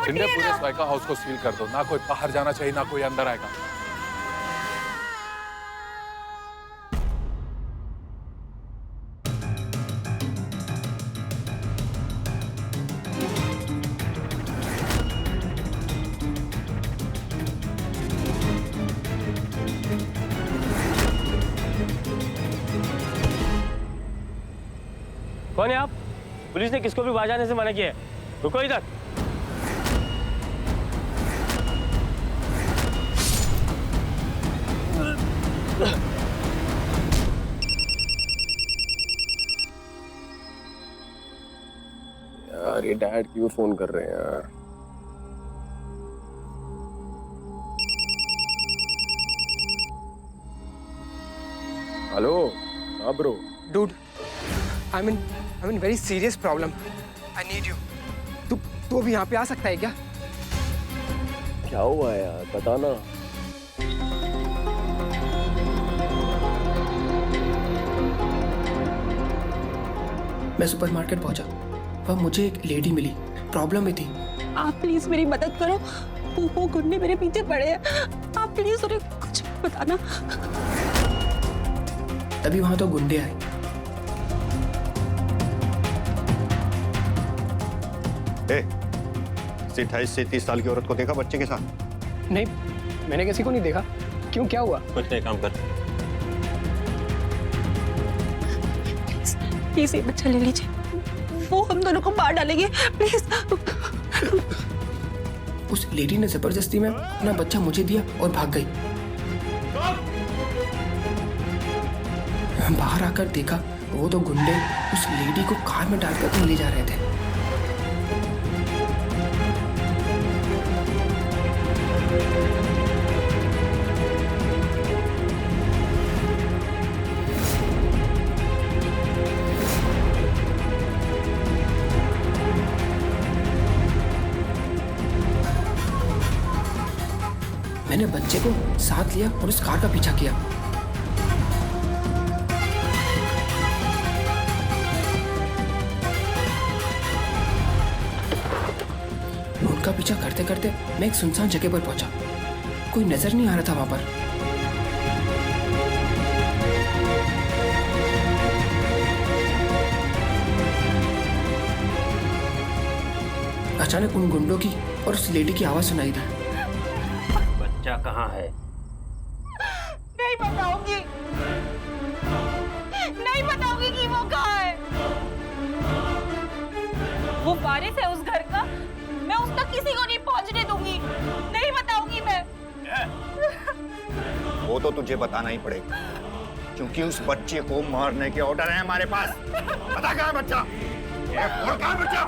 चिंदे पूरे स्वाइका हाउस को सील कर दो, ना कोई बाहर जाना चाहिए ना कोई अंदर आएगा। कौन है आप? पुलिस ने किसको भी बाहर जाने से मना किया है। रुको इधर। यार ये डैड क्यों फोन कर रहे हैं यार? हेलो, हाँ bro. Dude, I'm in very serious problem. I need you. तू अभी यहाँ पे आ सकता है क्या? क्या हुआ यार, बताना। मैं सुपरमार्केट पहुंचा, वहाँ मुझे एक लेडी मिली, प्रॉब्लम में थी। आप प्लीज मेरी मदद करो, वो गुंडे मेरे पीछे पड़े हैं, आप प्लीज उन्हें कुछ बताना। तभी वहाँ तो गुंडे आए। किसी 28 से 30 साल की औरत को देखा बच्चे के साथ? नहीं, मैंने किसी को नहीं देखा। क्यों, क्या हुआ? कुछ नहीं, काम कर। प्लीज ये बच्चा ले लीजिए, वो हम दोनों को मार डालेंगे, प्लीज। उस लेडी ने जबरदस्ती में अपना बच्चा मुझे दिया और भाग गई। बाहर आकर देखा, वो तो गुंडे उस लेडी को कार में डालकर ले जा रहे थे। मैंने बच्चे को साथ लिया और उस कार का पीछा किया। उनका पीछा करते करते मैं एक सुनसान जगह पर पहुंचा। कोई नजर नहीं आ रहा था वहां पर। अचानक उन गुंडों की और उस लेडी की आवाज सुनाई दी। बच्चा कहाँ है? नहीं बताऊंगी, नहीं बताऊंगी कि वो कहाँ है। वो वारिस है उस घर का, मैं उस तक किसी को नहीं पहुंचने दूंगी, नहीं बताऊंगी मैं। वो तो तुझे बताना ही पड़ेगा, क्योंकि उस बच्चे को मारने के ऑर्डर है हमारे पास। पता कहाँ है बच्चा? कहाँ है बच्चा?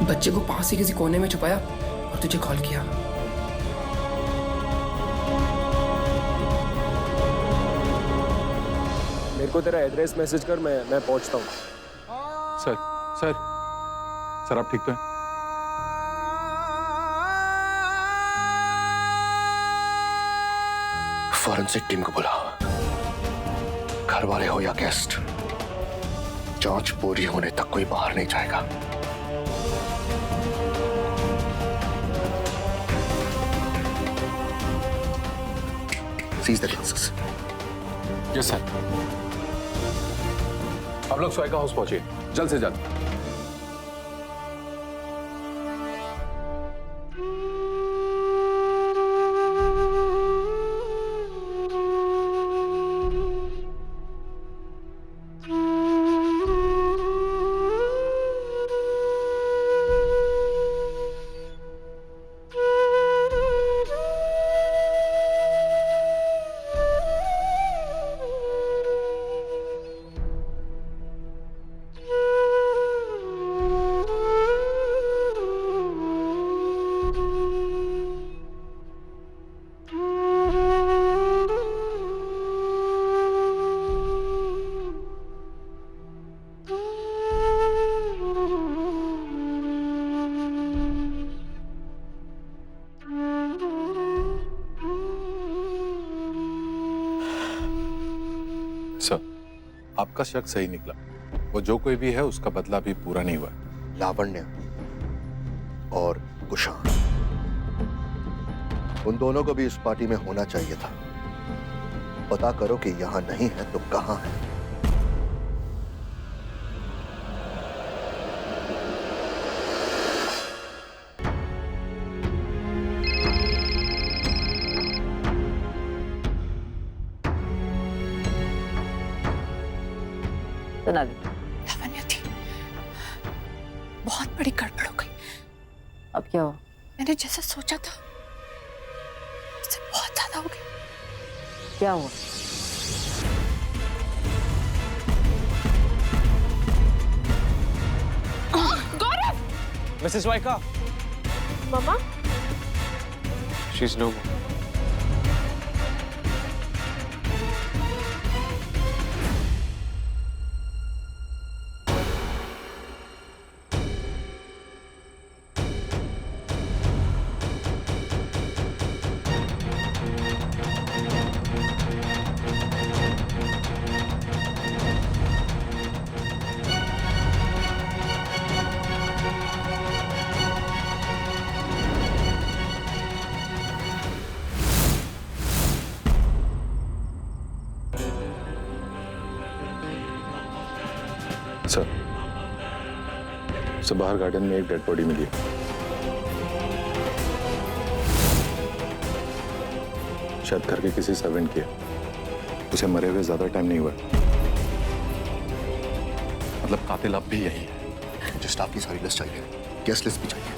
बच्चे को पास ही किसी कोने में छुपाया और तुझे कॉल किया। मेरे को तेरा एड्रेस मैसेज कर, मैं पहुंचता हूँ। सर सर सर आप ठीक तो हैं? फॉरेंसिक टीम को बुलाओ। घर वाले हो या गेस्ट, जांच पूरी होने तक कोई बाहर नहीं जाएगा। Seize the glasses. Yes sir. आप लोग स्वाइका हाउस पहुंचिए, जल्द से जल्द। आपका शक सही निकला। वो जो कोई भी है उसका बदला भी पूरा नहीं हुआ। लावण्य और कुशाण, उन दोनों को भी इस पार्टी में होना चाहिए था। पता करो कि यहां नहीं है तो कहां है। सुना दी। लावण्य थी, बहुत बड़ी गड़बड़ हो गई। अब क्या हुआ? मैंने जैसा सोचा था उससे बहुत ज्यादा हो गया। क्या हुआ? गौरव! मिसेस वाइका, मामा, she is no more. Sir बाहर गार्डन में एक डेड बॉडी मिली है। शायद घर के किसी सर्वेंट की है। उसे मरे हुए ज्यादा टाइम नहीं हुआ। मतलब कातिल अब भी यही है। मुझे स्टाफ की सारी लिस्ट चाहिए, गेस्ट लिस्ट भी चाहिए।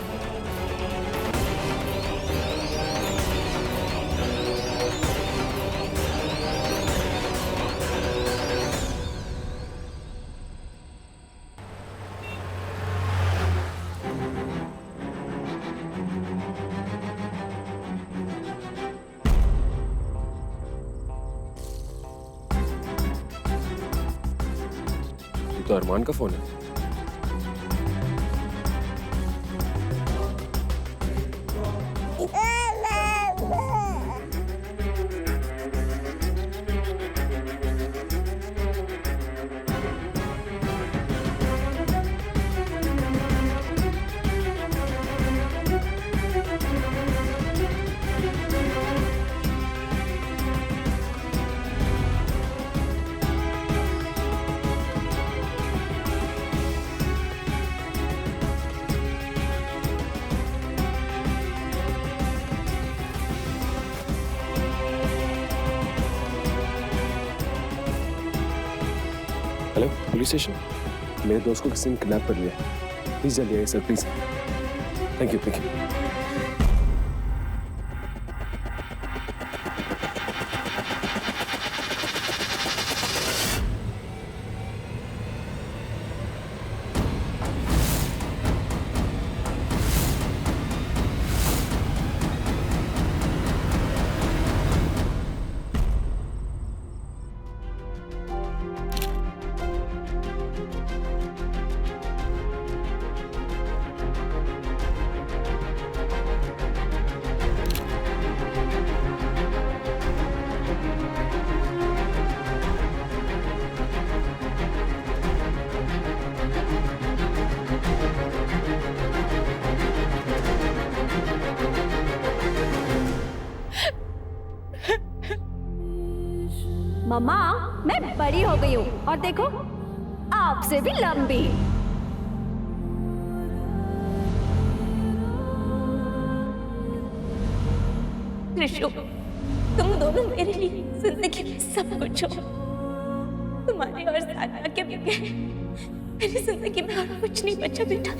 तो अरमान का फोन है। Hello, police station. मेरे दोस्त को किसी ने किडनैप कर लिया। प्लीज जल्दी आइए sir, please. Thank you, thank you. मम्मा, मैं बड़ी हो गई हूँ और देखो आपसे भी लंबी। त्रिशु, तुम दोनों मेरे लिए जिंदगी में सब कुछ हो। तुम्हारे और साधना के बगैर मेरी जिंदगी में और कुछ नहीं बचा बेटा।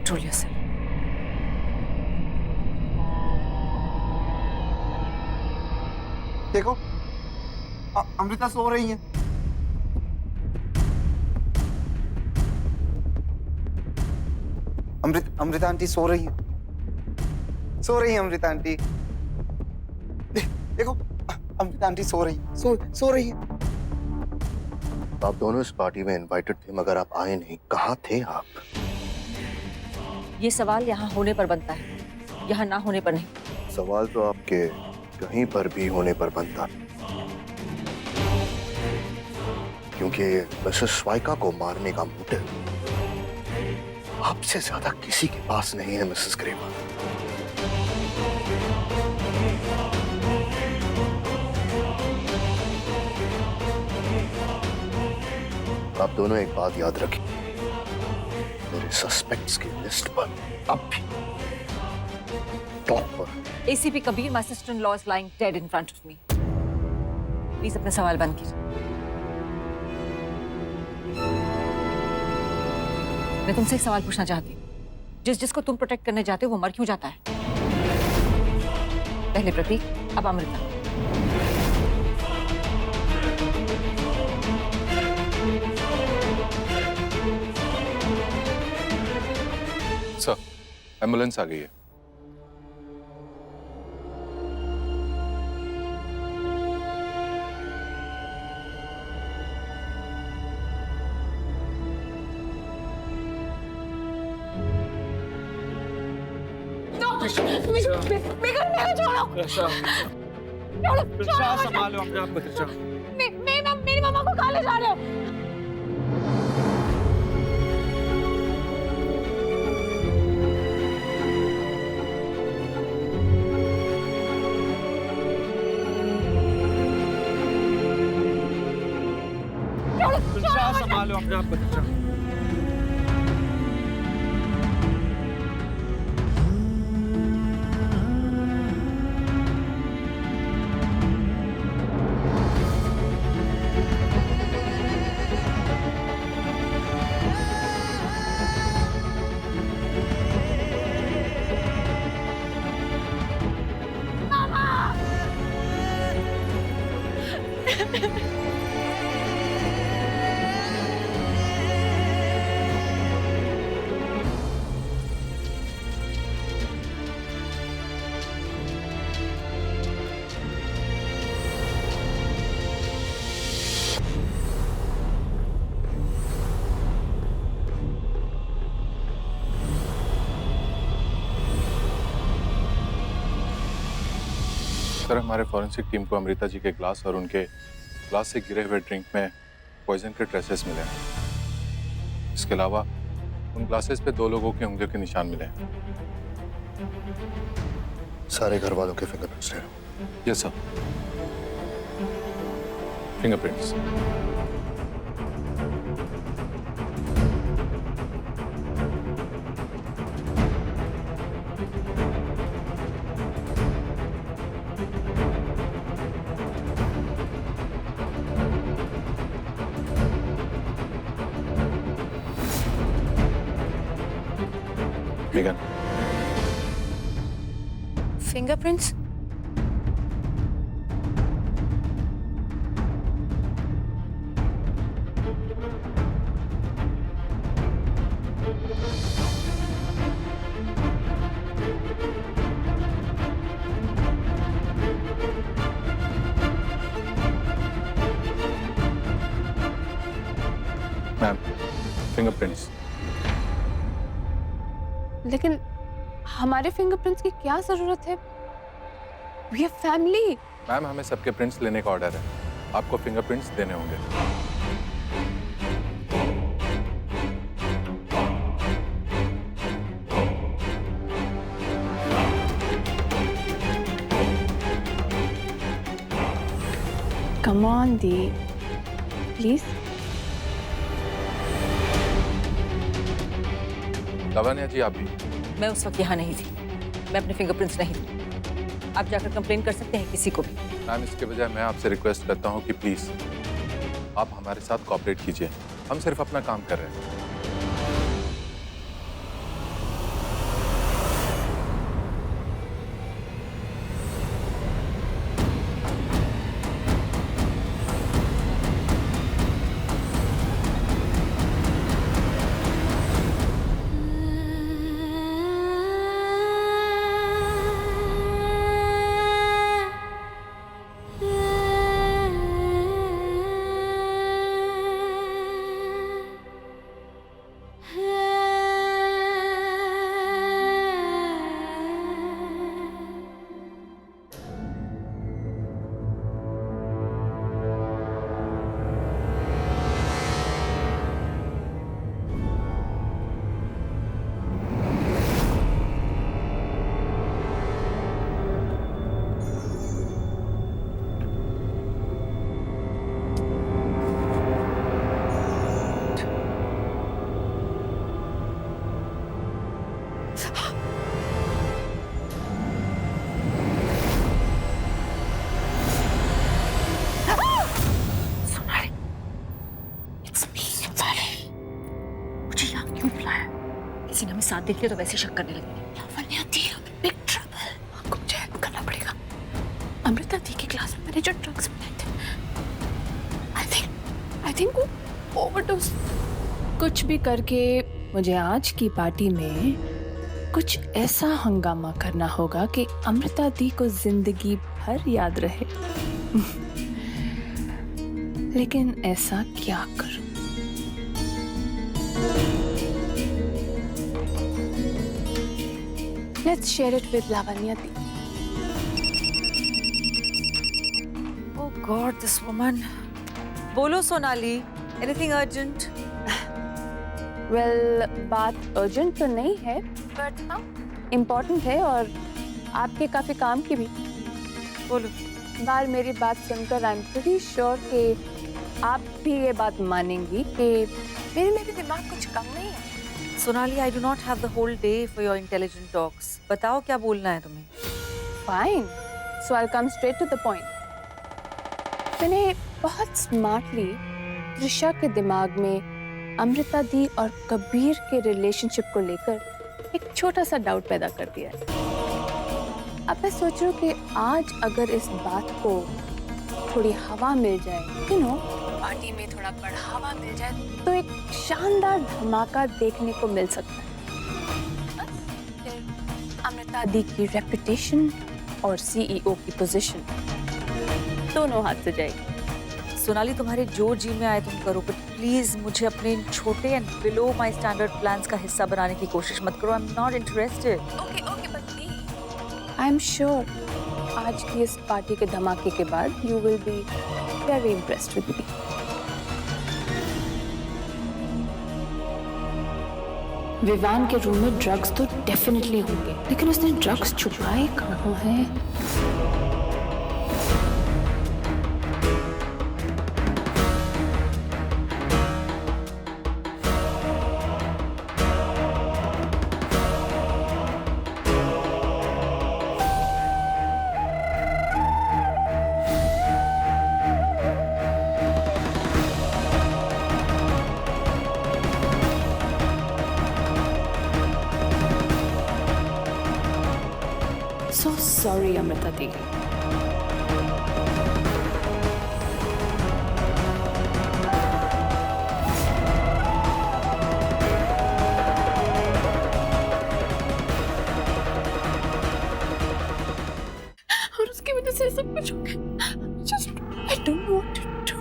control yourself. देखो अमृता सो रही है। अमृता आंटी सो रही है, अमृता आंटी। देखो अमृता आंटी सो रही है। आप दोनों इस पार्टी में इनवाइटेड थे, मगर आप आए नहीं। कहाँ थे आप? ये सवाल यहाँ होने पर बनता है, यहाँ ना होने पर नहीं। सवाल तो आपके कहीं पर भी होने पर बनता, क्योंकि मिसेस स्वाइका को मारने का मोटिव आपसे ज्यादा किसी के पास नहीं है मिसेस ग्रेवा। आप दोनों एक बात याद रखें, मेरे सस्पेक्ट्स की लिस्ट पर अब भी टॉप पर ACP Kabir, my sister-in-law is lying dead in front of me. Please अपने सवाल बंद कीजिए। मैं तुमसे एक सवाल पूछना चाहती हूँ। जिसको तुम प्रोटेक्ट करने जाते हो वो मर क्यों जाता है? पहले प्रतीक, अब अमृता। सर, एम्बुलेंस आ गई है। संभालो अपने आप को। मेरी मम्मा को कहाँ ले जा रहे हो? संभालो अपने आप को। सर, हमारे फॉरेंसिक टीम को अमृता जी के ग्लास और उनके ग्लास से गिरे हुए ड्रिंक में पॉइजन के ट्रेसेस मिले हैं। इसके अलावा उन ग्लासेस पे 2 लोगों के उंगलियों के निशान मिले हैं। सारे घर वालों के फिंगरप्रिंट्स ले लो। Yes sir. Fingerprints. Megan, fingerprints? Ma'am, fingerprints. लेकिन हमारे फिंगरप्रिंट्स की क्या जरूरत है? We are family. मैम, हमें सबके प्रिंट्स लेने का ऑर्डर है। आपको फिंगरप्रिंट्स देने होंगे। Come on, Dee. Please. Lavanya जी, आप भी। मैं उस वक्त यहाँ नहीं थी। मैं अपने फिंगरप्रिंट्स नहीं दी। आप जाकर कंप्लेन कर सकते हैं किसी को भी। मैम, इसके बजाय मैं आपसे रिक्वेस्ट करता हूँ कि प्लीज आप हमारे साथ कोऑपरेट कीजिए। हम सिर्फ अपना काम कर रहे हैं। देखते तो वैसे शक करने लगेगी। लावण्या दी, बिग ट्रबल। आपको मुझे हेल्प करना पड़ेगा। अमृता दी की क्लास में मैंने जो ड्रग्स बनाए थे, आई थिंक वो ओवरडोज। कुछ भी करके मुझे आज की पार्टी में कुछ ऐसा हंगामा करना होगा कि अमृता दी को जिंदगी भर याद रहे। लेकिन ऐसा क्या करूं? Let's share it with Lavanya Di. Oh God, this woman. बोलो सोनाली, anything urgent? Well, बात urgent तो नहीं है, but हाँ, important है और आपके काफी काम की भी। बोलो। बार मेरी बात सुनकर I'm pretty sure कि आप भी ये बात मानेंगी कि मेरे दिमाग कुछ कम नहीं है। Sonali, I do not have the whole day for your intelligent talks. बताओ क्या बोलना है तुम्हें? Fine, so I'll come straight to the point. मैंने बहुत स्मार्टली त्रिशा के दिमाग में अमृता दी और कबीर के रिलेशनशिप को लेकर एक छोटा सा डाउट पैदा कर दिया है। अब मैं सोच रही हूँ कि आज अगर इस बात को थोड़ी हवा मिल जाए, पार्टी में थोड़ा बढ़ावा मिल जाए, तो एक शानदार धमाका देखने को मिल सकता है। फिर अमृता दी की रेपुटेशन और सीईओ की पोजीशन दोनों हाथ से जाएगी। सोनाली, तुम्हारे जो जी में आए तुम करो, बट प्लीज मुझे अपने इन छोटे and below my standard plans का हिस्सा बनाने की कोशिश मत करो। I am not interested. Okay but please, I am sure आज की इस पार्टी के धमाके के बाद you will be very impressed with me. Vivaan के रूम में ड्रग्स तो डेफिनेटली होंगे, लेकिन उसने ड्रग्स छुपाए कहाँ हैं? So sorry, Amrita Di. और उसकी वजह से सब कुछ हो गया। Just I don't know what to do.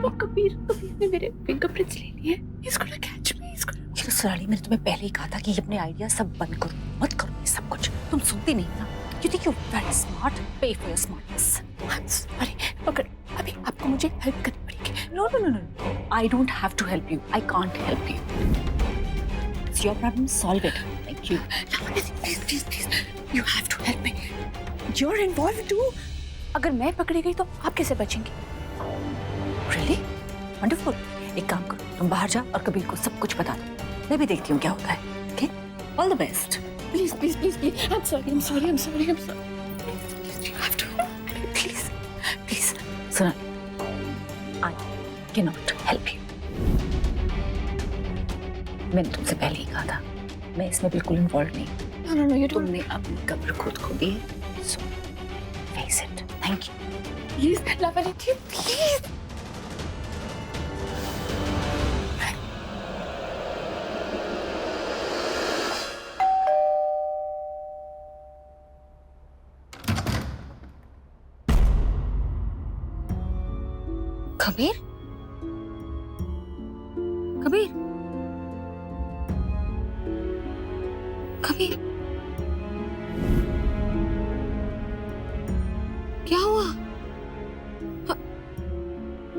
और कबीर ने मेरे फिंगरप्रिंट्स ले लिए। He's gonna catch me. He's gonna. Sonali, मैंने तुम्हें पहले ही कहा था कि ये अपने आइडिया सब बंद करो, मत करो ये सब कुछ। तुम सुनती नहीं ना। You think you're very smart? Pay for your smartness. I'm sorry. अगर अभी आपको मुझे हेल्प करनी पड़ेगी। No. I don't have to help you. I can't help you. It's your problem. Solve it. Thank you. Please. You have to help me. You're involved too. अगर मैं पकड़ी गई तो आप कैसे बचेंगी? Really? Wonderful. एक काम करो, तुम बाहर जाओ और कबीर को सब कुछ बता दो। मैं भी देखती हूँ क्या होता है। Okay? All the best. Please. I'm sorry. You have to. Please. Sonali, I cannot help you. मैंने तुमसे पहले ही कहा था, मैं इसमें बिल्कुल इन्वॉल्व नहीं। No, you don't. तुमने अपनी कब्र खुद को दी है, so face it. Thank you. Please, Lavanya, please. Kabir? क्या हुआ?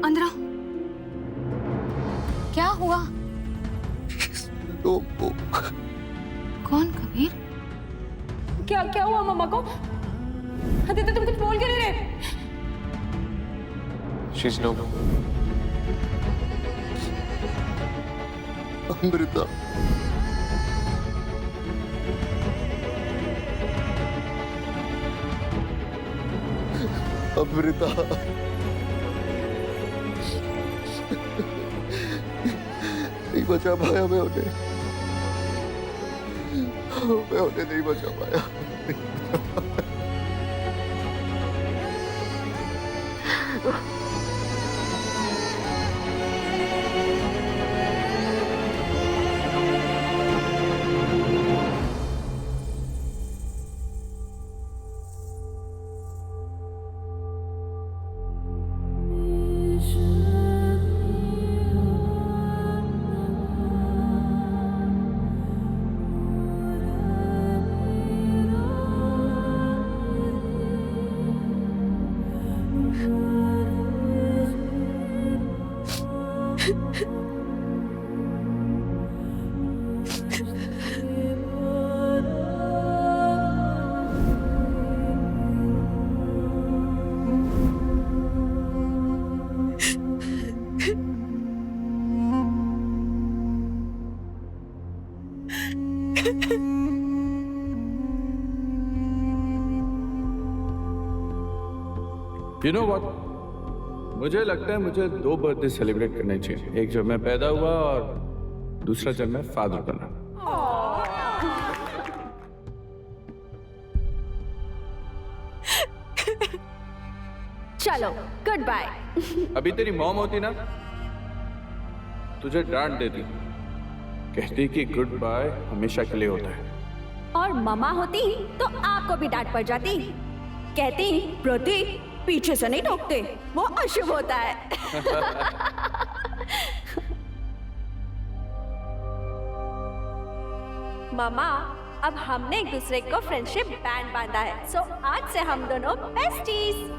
अंदर आओ। क्या हुआ? कौन कबीर? क्या हुआ मम्मा को? आदित्य, तुम कुछ बोल क्यों नहीं रहे? She's no. अमृता, नहीं बचा पाया मैं उन्हें। मैं उन्हें नहीं बचा पाया। You know what? मुझे लगता है मुझे 2 बर्थडे सेलिब्रेट करने चाहिए, एक जब मैं पैदा हुआ और दूसरा जब मैं फादर बना। चलो गुड बाय। अभी तेरी मॉम होती ना, तुझे डांट देती, कहती कि गुड बाय हमेशा के लिए होता है। और ममा होती तो आपको भी डांट पड़ जाती, कहती प्रतीक पीछे से नहीं ठोकते, वो अशुभ होता है। मामा अब हमने एक दूसरे को फ्रेंडशिप बैंड बांधा है, सो आज से हम दोनों बेस्टीज।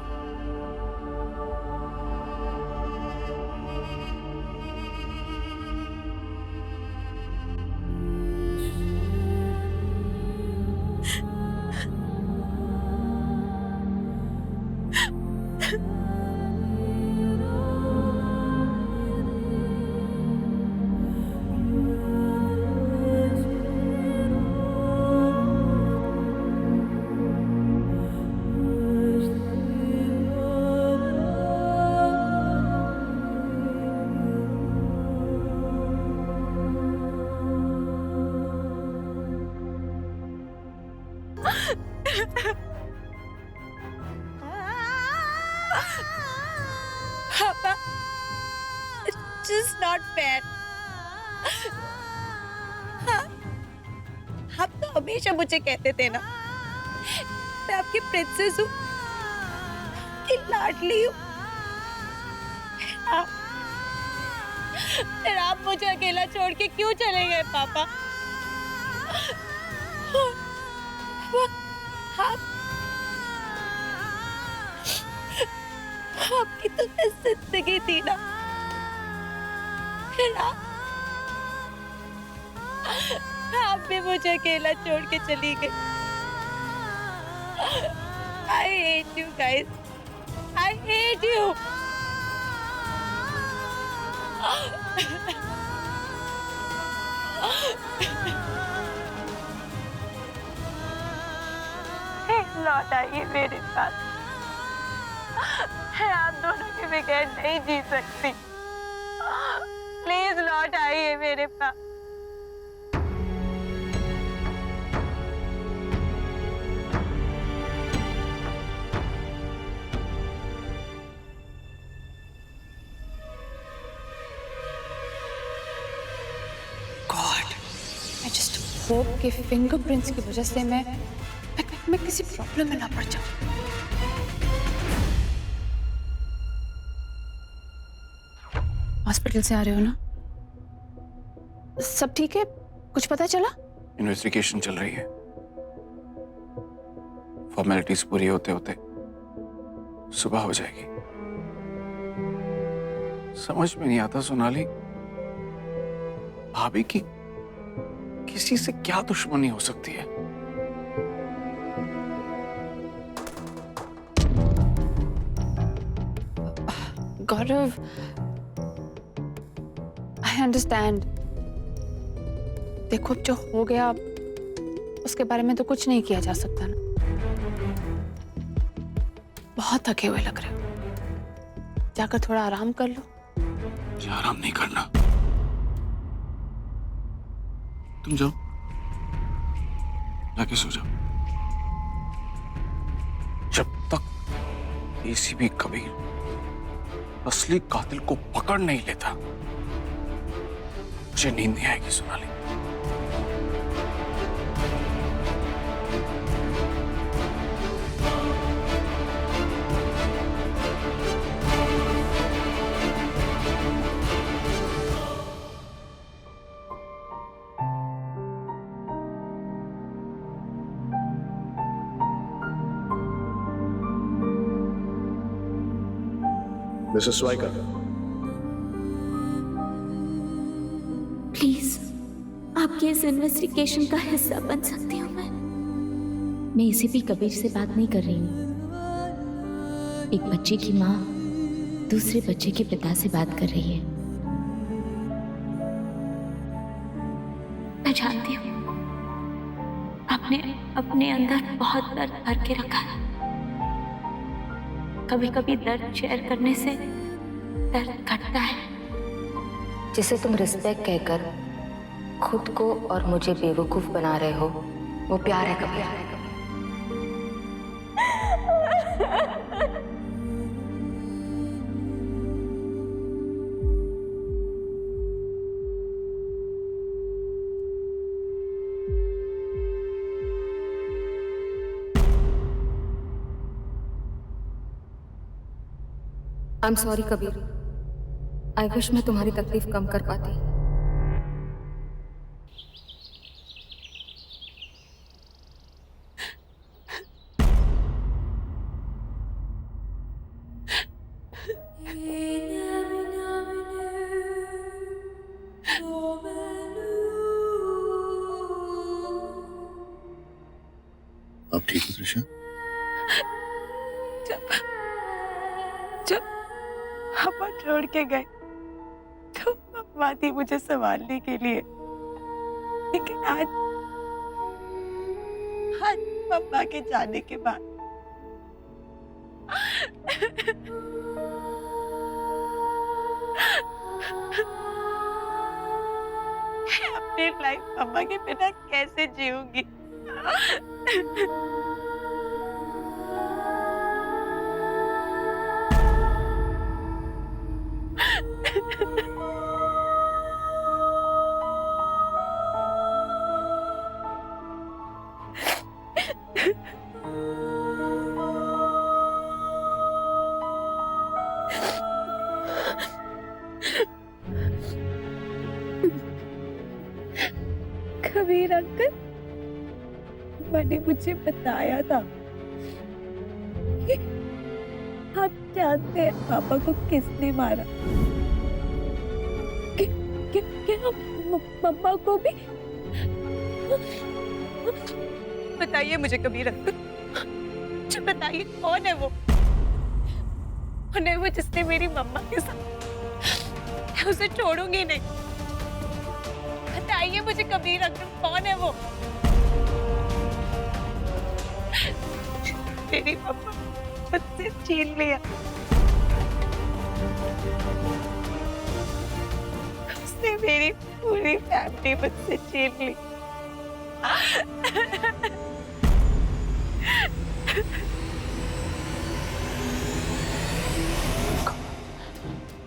पापा, it's just not fair. आप तो हमेशा मुझे कहते थे ना, मैं आपकी प्रिंसेस हूँ, कि लाडली हूँ। फिर आप मुझे अकेला छोड़ के क्यों चले गए पापा? आपकी तो जिंदगी थी ना, फिर आप भी मुझे अकेला छोड़ के चली गई। I hate you guys. I hate you. लौट आइए मेरे पास। मैं आप दोनों के बगैर नहीं जी सकती। प्लीज लौट आइए मेरे पास। I just hope कि फिंगरप्रिंट्स की वजह से मैं किसी प्रॉब्लम में ना पड़ जाऊं। हॉस्पिटल से आ रहे हो ना? सब ठीक है? कुछ पता चला? इन्वेस्टिगेशन चल रही है। फॉर्मेलिटीज पूरी होते होते सुबह हो जाएगी। समझ में नहीं आता सोनाली, भाभी की किसी से क्या दुश्मनी हो सकती है? गौरव, आई अंडरस्टैंड। देखो अब जो हो गया, उसके बारे में तो कुछ नहीं किया जा सकता ना। बहुत थके हुए लग रहे हो, जाकर थोड़ा आराम कर लो। मुझे आराम नहीं करना, तुम जाओ। जाके सो जाओ। जब तक एसीपी कबीर असली कातिल को पकड़ नहीं लेता, मुझे नींद नहीं आएगी सोनाली। मिसेस स्वाइकर, प्लीज आपकी इस इन्वेस्टिगेशन का हिस्सा बन सकती हूँ मैं एसीपी कबीर से बात नहीं कर रही हूँ। एक बच्चे की माँ दूसरे बच्चे के पिता से बात कर रही है। मैं जानती हूँ आपने अपने अंदर बहुत दर्द भर के रखा है। कभी कभी दर्द शेयर करने से दर्द घटता है। जिसे तुम रिस्पेक्ट कहकर खुद को और मुझे बेवकूफ बना रहे हो, वो प्यार है Kabir. I am sorry Kabir. I wish मैं तुम्हारी तकलीफ कम कर पाती। आप ठीक है त्रिशा? जब पापा छोड़ के गए तो मम्मा थी मुझे संभालने के लिए, लेकिन आज मम्मा के जाने के बाद मैं अपनी लाइफ मम्मा के बिना कैसे जीऊंगी। कबीर अंकल, मैंने मुझे बताया था कि आप जानते हैं पापा को किसने मारा, कि मम्मा को भी। बताइए मुझे कबीर अंकल, मुझे बताइए कौन है वो जिसने मेरी मम्मा के साथ, मैं उसे छोड़ूंगी नहीं। बताइए मुझे कबीर अंकल, कौन है वो? मेरी मम्मा मुझसे छीन लिया, उसने मेरी पूरी फैमिली मुझसे छीन ली।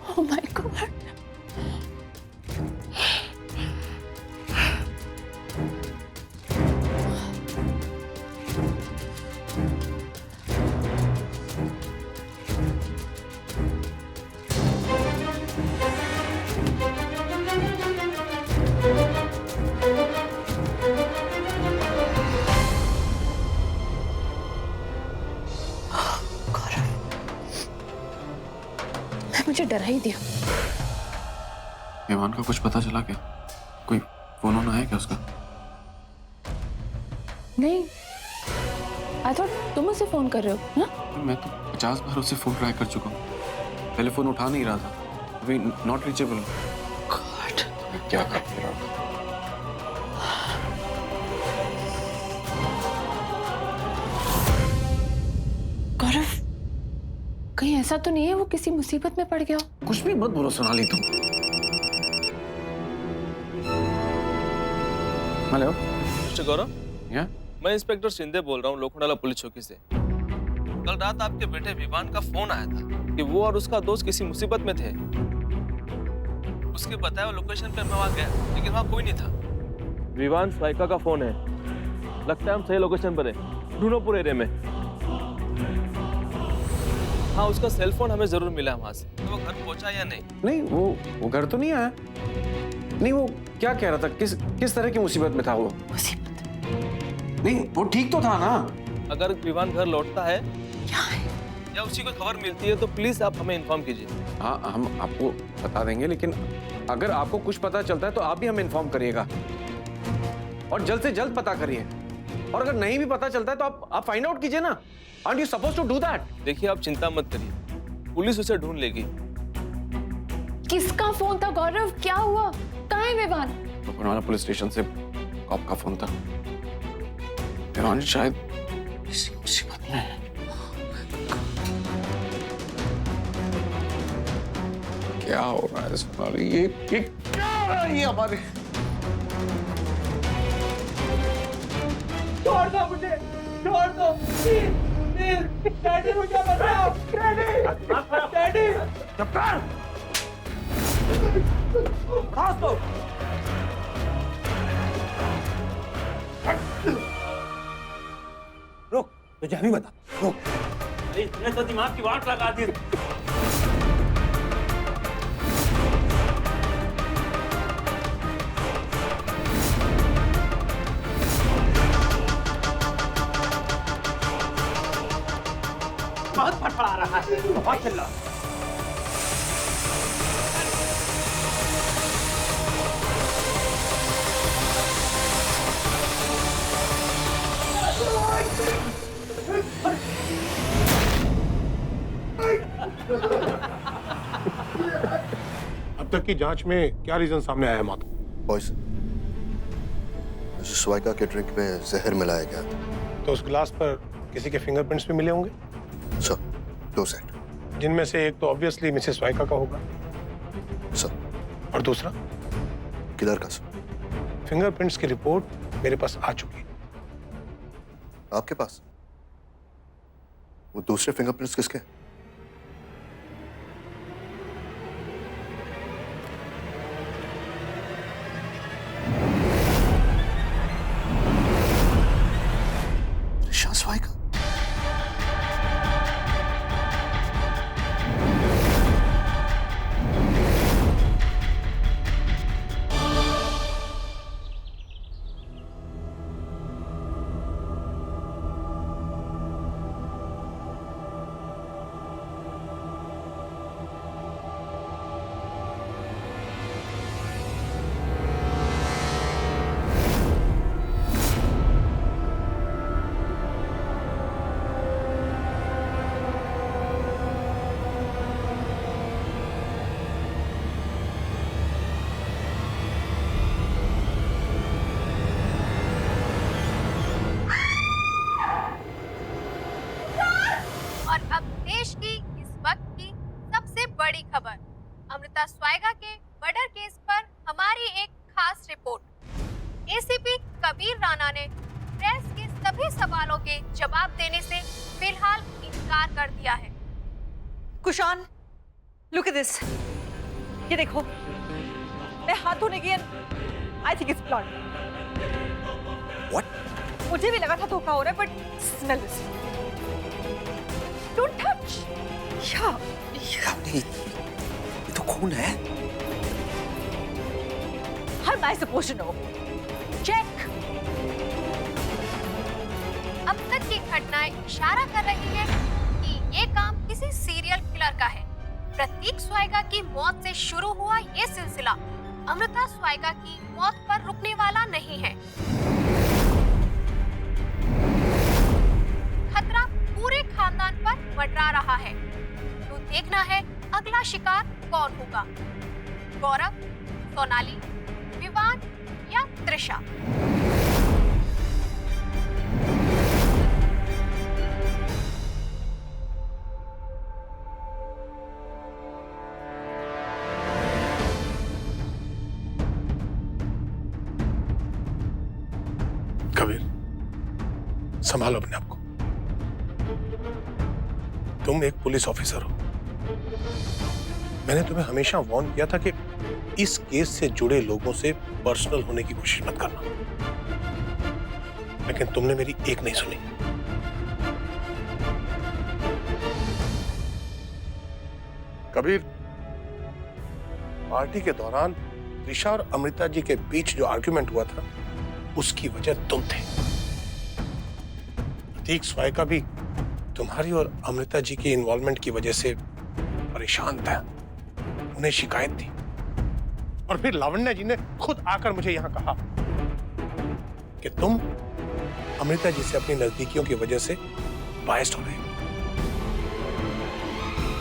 Oh my God. मुझे डरा ही दिया। ईवान का कुछ पता चला क्या? कोई फोन होना है क्या उसका? नहीं, आई थॉट तुम उसे फोन कर रहे हो ना? मैं तो 50 बार उससे फोन ट्राई कर चुका हूँ, पहले फोन उठा नहीं रहा था, अभी नॉट रीचेबल। गॉड, क्या कर रहा हूँ? गौरव, कहीं ऐसा तो नहीं है वो किसी मुसीबत में पड़ गया हो? कुछ भी मत बोलो सोनाली तुम। हेलो मिस्टर गौरव, या मैं इंस्पेक्टर शिंदे बोल रहा हूँ लोखंडाला पुलिस चौकी से। कल रात आपके बेटे विवान का फोन आया था कि वो और उसका दोस्त किसी मुसीबत में थे। उसके बताए हुए लोकेशन पे मैं वहाँ गया, लेकिन वहाँ कोई नहीं था। विवान स्वाइका का फोन है, लगता है हम सही लोकेशन पर है, ढूंढोपुर एरिया में। हाँ, उसका सेल फोन हमें जरूर मिला वहाँ से। तो वो घर पहुँचा या नहीं? नहीं, वो घर तो नहीं आया। नहीं, वो क्या कह रहा था? किस तरह की मुसीबत में था वो? मुसीबत? नहीं, वो ठीक तो था ना। अगर विवान घर लौटता है या उसी को खबर मिलती है तो प्लीज आप हमें इन्फॉर्म कीजिए। हाँ, हम आपको बता देंगे, लेकिन अगर आपको कुछ पता चलता है तो आप भी हमें इन्फॉर्म करिएगा और जल्द से जल्द पता करिए। और अगर नहीं भी पता चलता है तो आप फाइंड आउट कीजिए ना। Aren't you supposed to do that? देखिए, आप चिंता मत करिए, पुलिस उसे ढूंढ लेगी। किसका फोन था गौरव? क्या हुआ? कहाँ है विवान? लोखंडाला पुलिस स्टेशन से कॉप का फोन था। विवान शायद किसी मुसीबत में है। क्या हो रहा है सोनाली? ये क्या हो रहा है? ये हमारे छोड़ दो मुझे, छोड़ दो प्लीज, डैडी मुझे बचाओ, डैडी चुप कर। रुक, तुझे अभी बता, रुक। इसने तो दिमाग की वाट लगा दी। बहुत फटफड़ा रहा है, बहुत चिल्ला। अब तक की जांच में क्या रीजन सामने आया माता? पॉइजन। स्वाइका के ड्रिंक में जहर मिलाया गया था। तो उस गिलास पर किसी के फिंगरप्रिंट्स भी मिले होंगे? Sir, 2 set. जिनमें से एक तो ऑब्वियसली मिसेस स्वाइका का होगा सर। और दूसरा? किलर का सर। फिंगरप्रिंट्स की रिपोर्ट मेरे पास आ चुकी है। आपके पास? वो दूसरे फिंगरप्रिंट्स किसके? स्वाइका। बड़ी खबर, अमृता स्वाइका के मर्डर केस पर हमारी एक खास रिपोर्ट। एसीपी कबीर राणा ने प्रेस के सभी सवालों के जवाब देने से फिलहाल इनकार कर दिया है। Kushan, look at this. ये देखो, मैं हाथ धोने की I think it's blood. What? मुझे भी लगा था धोखा हो रहा है, but smell this. Don't touch. नहीं, ये तो खून है। How am I supposed to know? Check. अब तक की घटनाएं इशारा कर रही है कि ये काम किसी सीरियल किलर का है। प्रतीक स्वाइका की मौत से शुरू हुआ ये सिलसिला अमृता स्वाइका की मौत पर रुकने वाला नहीं है। खतरा पूरे खानदान पर मंडरा रहा है। तो देखना है अगला शिकार कौन होगा, गौरव, सोनाली, विवान या त्रिशा। कबीर, संभालो अपने आप को। तुम एक पुलिस ऑफिसर हो। मैंने तुम्हें हमेशा वार्न किया था कि इस केस से जुड़े लोगों से पर्सनल होने की कोशिश मत करना, लेकिन तुमने मेरी एक नहीं सुनी। कबीर, पार्टी के दौरान त्रिशा और अमृता जी के बीच जो आर्ग्यूमेंट हुआ था उसकी वजह तुम थे। प्रतीक स्वायका भी तुम्हारी और अमृता जी की इन्वॉल्वमेंट की वजह से परेशान था, उन्हें शिकायत थी। और फिर लावण्या जी ने खुद आकर मुझे यहां कहा कि तुम अमृता जी से अपनी नजदीकियों की वजह से बायस्ड हो रहे हो।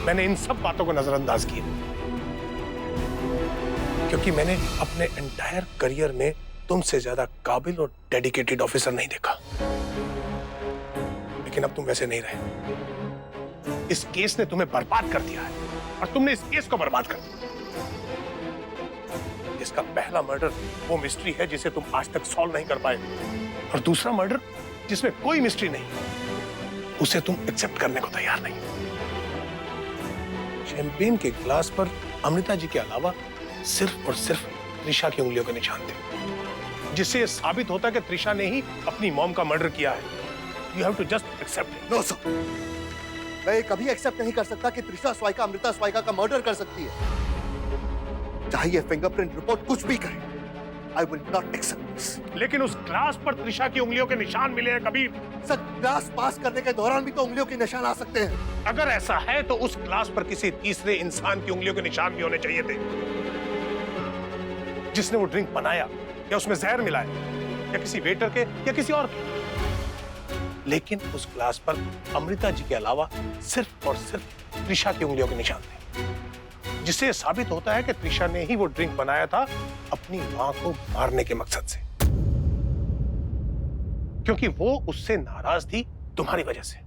मैंने इन सब बातों को नजरअंदाज किया क्योंकि मैंने अपने एंटायर करियर में तुमसे ज्यादा काबिल और डेडिकेटेड ऑफिसर नहीं देखा। लेकिन अब तुम वैसे नहीं रहे। इस केस ने तुम्हें बर्बाद कर दिया है और तुमने इस केस को बर्बाद कर दिया। इसका पहला मर्डर वो मिस्ट्री है जिसे तुम आज तक सॉल्व नहीं कर पाए, और दूसरा मर्डर जिसमें कोई मिस्ट्री नहीं, उसे तुम एक्सेप्ट करने को तैयार नहीं। शैंपेन के ग्लास पर अमृता जी के अलावा सिर्फ और सिर्फ त्रिशा की उंगलियों के निशान थे, जिससे यह साबित होता है कि त्रिशा ने ही अपनी मॉम का मर्डर किया है। You have to just accept it. No sir, मैं कभी एक्सेप्ट नहीं कर सकता कि त्रिशा स्वायका अमृता स्वायका का मर्डर कर सकती है, चाहे ये फिंगरप्रिंट रिपोर्ट कुछ भी कहे। I will not accept this. लेकिन उस ग्लास पर त्रिशा की उंगलियों के निशान मिले हैं कबीर। सर, ग्लास पास करने के दौरान भी तो उंगलियों के निशान आ सकते हैं। अगर ऐसा है तो उस ग्लास पर किसी तीसरे इंसान की उंगलियों के निशान भी होने चाहिए थे, जिसने वो ड्रिंक बनाया या उसमें जहर मिलाया, या किसी वेटर के या किसी और के। लेकिन उस ग्लास पर अमृता जी के अलावा सिर्फ और सिर्फ त्रिशा की उंगलियों के निशान थे, जिससे साबित होता है कि त्रिशा ने ही वो ड्रिंक बनाया था अपनी मां को मारने के मकसद से, क्योंकि वो उससे नाराज थी तुम्हारी वजह से।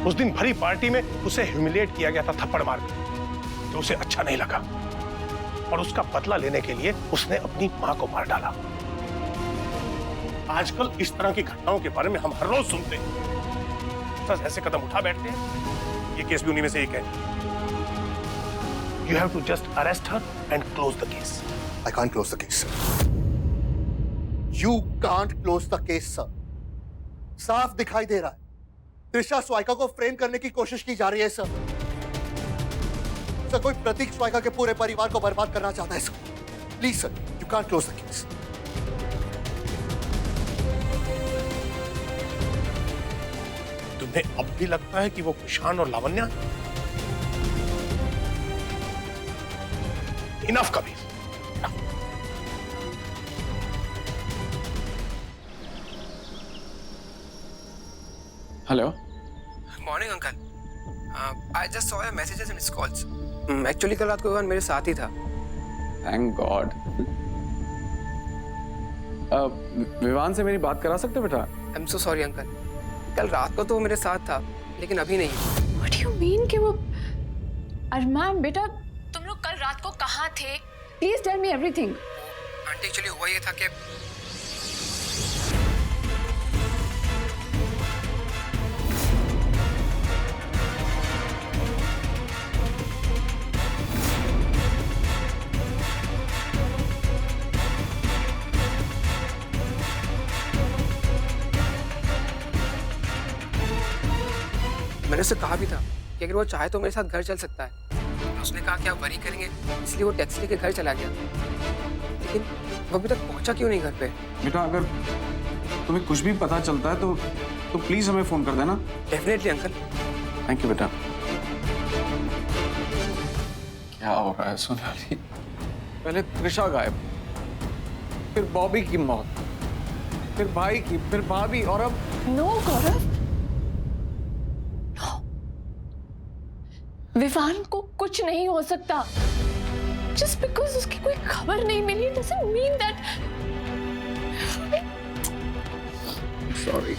उस दिन भरी पार्टी में उसे ह्यूमिलिएट किया गया था थप्पड़ मार के, जो उसे अच्छा नहीं लगा, और उसका बदला लेने के लिए उसने अपनी मां को मार डाला। आजकल इस तरह की घटनाओं के बारे में हम हर रोज सुनते हैं। बस ऐसे कदम उठा बैठते हैं। ये केस भी उन्हीं में से एक है। You have to just arrest her and close the case. I can't close the case, sir. You can't close the case, sir. साफ दिखाई दे रहा है त्रिशा स्वायका को फ्रेम करने की कोशिश की जा रही है, सर। सर, कोई प्रतीक स्वायका के पूरे परिवार को बर्बाद करना चाहता है, sir. Please sir, you can't close the case. तुम्हें अब भी लगता है कि वो कुशान और Lavanya? Enough Kabir. Hello, morning uncle. I just saw your messages and missed calls. Actually कल रात को विवान मेरे साथ ही था। Thank God. विवान से मेरी बात करा सकते बेटा? I am so sorry uncle, कल रात को तो वो मेरे साथ था, लेकिन अभी नहीं। What do you mean कि वो? अरमान बेटा, तुम लोग कल रात को कहाँ थे? Please tell me everything. Aunty, actually हुआ ये था कि मैंने उससे कहा भी था कि अगर वो चाहे तो मेरे साथ घर चल सकता है। उसने कहा कि आप वरी करेंगे, इसलिए वो टैक्सी लेके घर चला गया। लेकिन वो अभी तक पहुंचा क्यों नहीं घर पे? बेटा, अगर तुम्हें कुछ भी पता चलता है तो प्लीज हमें फोन कर देना। Definitely uncle. थैंक यू बेटा। क्या हो रहा है सोनाली? पहले त्रिशा गायब, फिर बॉबी की मौत, फिर भाई की, फिर भाभी, और अब No, गौरव। विवान को कुछ नहीं हो सकता। Just because उसकी कोई खबर नहीं मिली doesn't mean that. Sorry.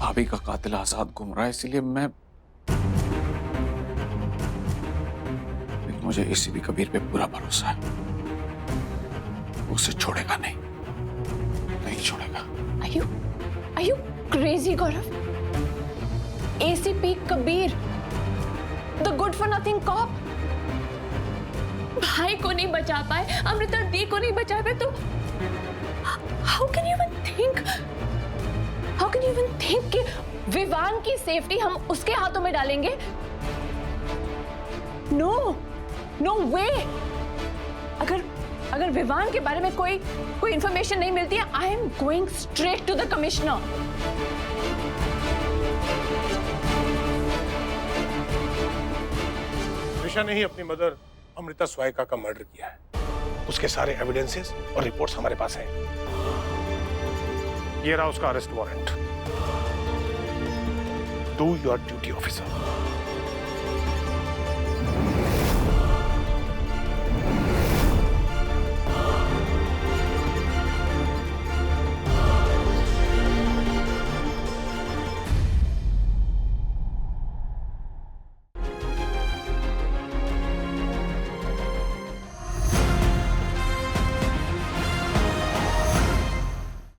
भाभी का कातिल आजाद घूम रहा है, इसीलिए मैं मुझे एसीपी कबीर पे पूरा भरोसा है। वो उसे छोड़ेगा नहीं, नहीं छोड़ेगा। Are you crazy, Gaurav? ACP Kabir, the good for nothing cop. भाई को नहीं बचा पाए, अमृता दी को नहीं बचा पाए, तो how can you even think कि विवान की सेफ्टी हम उसके हाथों में डालेंगे? No way. अगर विवान के बारे में कोई इंफॉर्मेशन नहीं मिलती है, I am going straight to the commissioner. Trisha ने ही अपनी मदर अमृता स्वायका का मर्डर किया है। उसके सारे एविडेंसेस और रिपोर्ट्स हमारे पास हैं। ये रहा उसका arrest warrant. Do your duty officer.